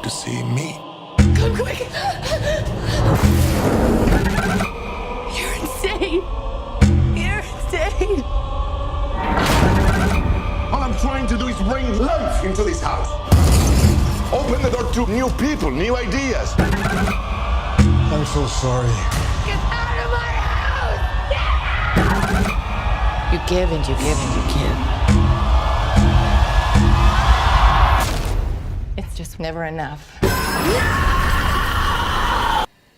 to see me. Come quick! You're insane! You're insane! All I'm trying to do is bring life into this house. Open the door to new people, new ideas. I'm so sorry. Get out of my house! You give and you give and you give. It's just never enough.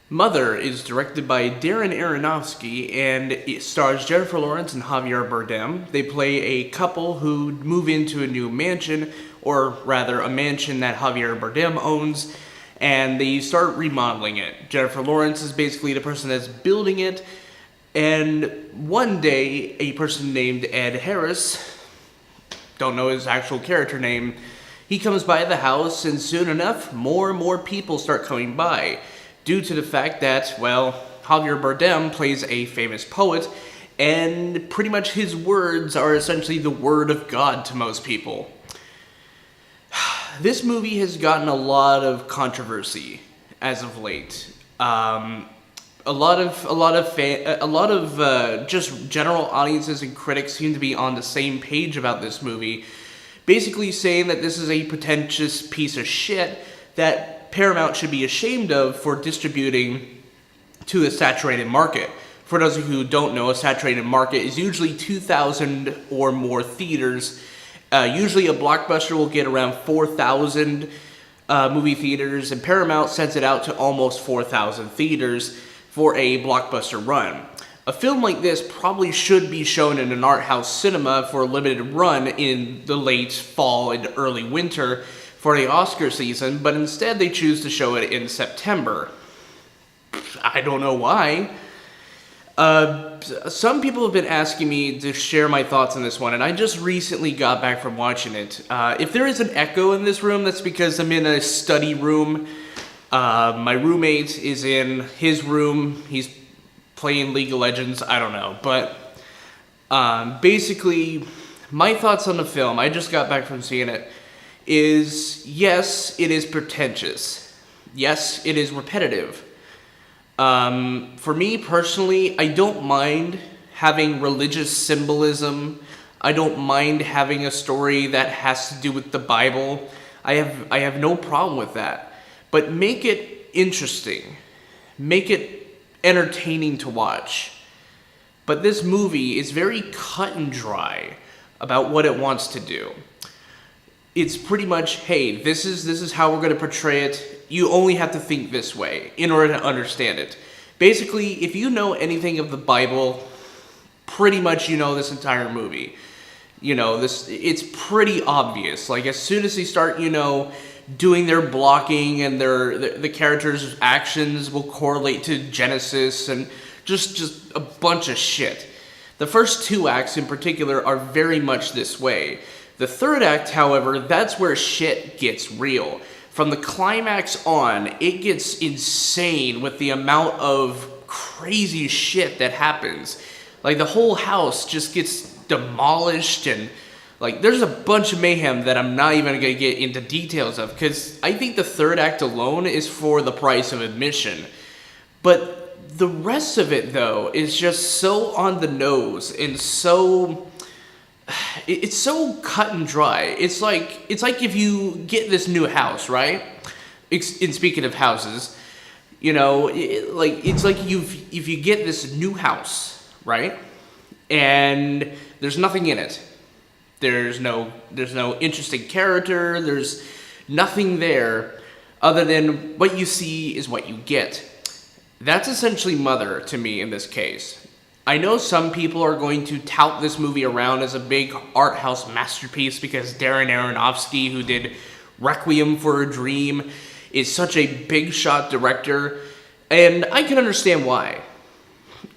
Mother is directed by Darren Aronofsky, and it stars Jennifer Lawrence and Javier Bardem. They play a couple who move into a new mansion, or rather a mansion that Javier Bardem owns, and they start remodeling it. Jennifer Lawrence is basically the person that's building it, and one day a person named Ed Harris, don't know his actual character name, he comes by the house, and soon enough more and more people start coming by, due to the fact that, well, Javier Bardem plays a famous poet, and pretty much his words are essentially the word of God to most people. This movie has gotten a lot of controversy as of late. A lot of just general audiences and critics seem to be on the same page about this movie, basically saying that this is a pretentious piece of shit that Paramount should be ashamed of for distributing to a saturated market. For those of you who don't know, a saturated market is usually 2,000 or more theaters. Usually a blockbuster will get around 4,000 movie theaters, and Paramount sends it out to almost 4,000 theaters for a blockbuster run. A film like this probably should be shown in an art house cinema for a limited run in the late fall and early winter for the Oscar season, but instead they choose to show it in September. I don't know why. Some people have been asking me to share my thoughts on this one, and I just recently got back from watching it. If there is an echo in this room, that's because I'm in a study room. My roommate is in his room. He's playing League of Legends. I don't know. But basically, my thoughts on the film, I just got back from seeing it, is yes, it is pretentious. Yes, it is repetitive. For me personally, I don't mind having religious symbolism. I don't mind having a story that has to do with the Bible. I have no problem with that. But make it interesting. Make it entertaining to watch. But this movie is very cut and dry about what it wants to do. It's pretty much, hey, this is how we're going to portray it. You only have to think this way in order to understand it. Basically, if you know anything of the Bible, pretty much you know this entire movie. You know, it's pretty obvious. Like, as soon as they start, doing their blocking and the characters' actions will correlate to Genesis and just a bunch of shit. The first two acts in particular are very much this way. The third act, however, that's where shit gets real. From the climax on, it gets insane with the amount of crazy shit that happens. Like, the whole house just gets demolished, and like, there's a bunch of mayhem that I'm not even gonna get into details of, because I think the third act alone is for the price of admission. But the rest of it, though, is just so on the nose and so... It's so cut and dry. It's like if you get this new house, right? In speaking of houses, it's like if you get this new house, right? And there's nothing in it. There's no interesting character. There's nothing there other than what you see is what you get. That's essentially Mother to me in this case. I know some people are going to tout this movie around as a big art house masterpiece because Darren Aronofsky, who did Requiem for a Dream, is such a big shot director, and I can understand why.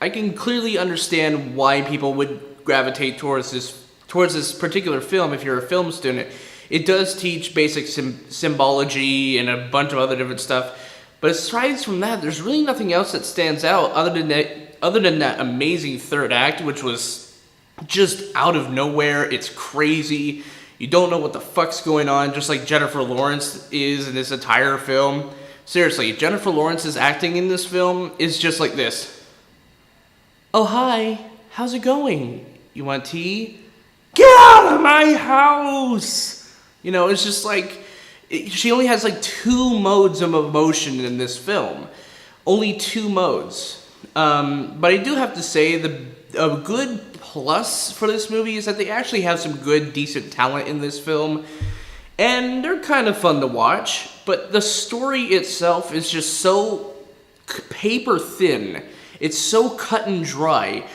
I can clearly understand why people would gravitate towards this particular film if you're a film student. It does teach basic symbology and a bunch of other different stuff, but aside from that, there's really nothing else that stands out other than that amazing third act, which was just out of nowhere. It's crazy. You don't know what the fuck's going on, just like Jennifer Lawrence is in this entire film. Seriously, Jennifer Lawrence's acting in this film is just like this. Oh, hi. How's it going? You want tea? Get out of my house! You know, it's just like, she only has like 2 modes of emotion in this film. Only 2 modes. But I do have to say, a good plus for this movie is that they actually have some good, decent talent in this film. And they're kind of fun to watch. But the story itself is just so paper thin. It's so cut and dry.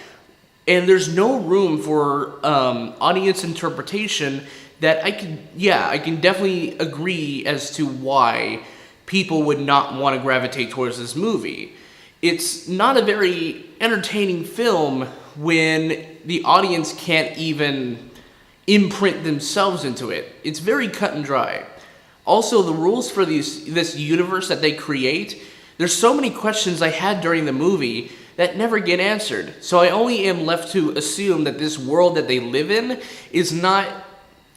And there's no room for audience interpretation that I can definitely agree as to why people would not want to gravitate towards this movie. It's not a very entertaining film when the audience can't even imprint themselves into it. It's very cut and dry. Also, the rules for this universe that they create, there's so many questions I had during the movie that never get answered. So I only am left to assume that this world that they live in is not,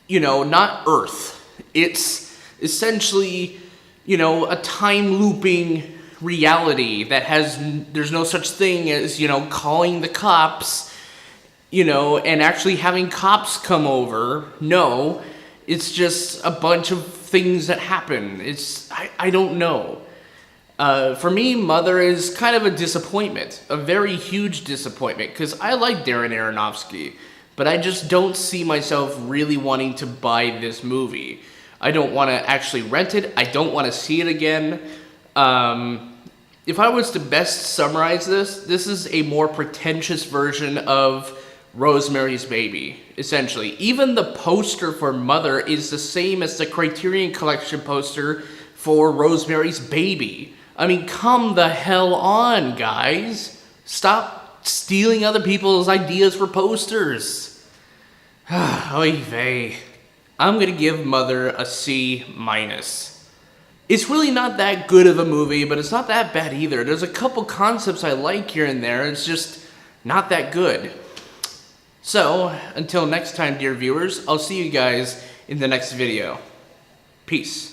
not Earth. It's essentially, a time looping reality that there's no such thing as, calling the cops, and actually having cops come over. No, it's just a bunch of things that happen. I don't know. For me, Mother is kind of a disappointment, a very huge disappointment, because I like Darren Aronofsky, but I just don't see myself really wanting to buy this movie. I don't want to actually rent it. I don't want to see it again. If I was to best summarize this is a more pretentious version of Rosemary's Baby, essentially. Even the poster for Mother is the same as the Criterion Collection poster for Rosemary's Baby. I mean, come the hell on, guys. Stop stealing other people's ideas for posters. Oy vey. I'm gonna give Mother a C-. It's really not that good of a movie, but it's not that bad either. There's a couple concepts I like here and there. It's just not that good. So, until next time, dear viewers, I'll see you guys in the next video. Peace.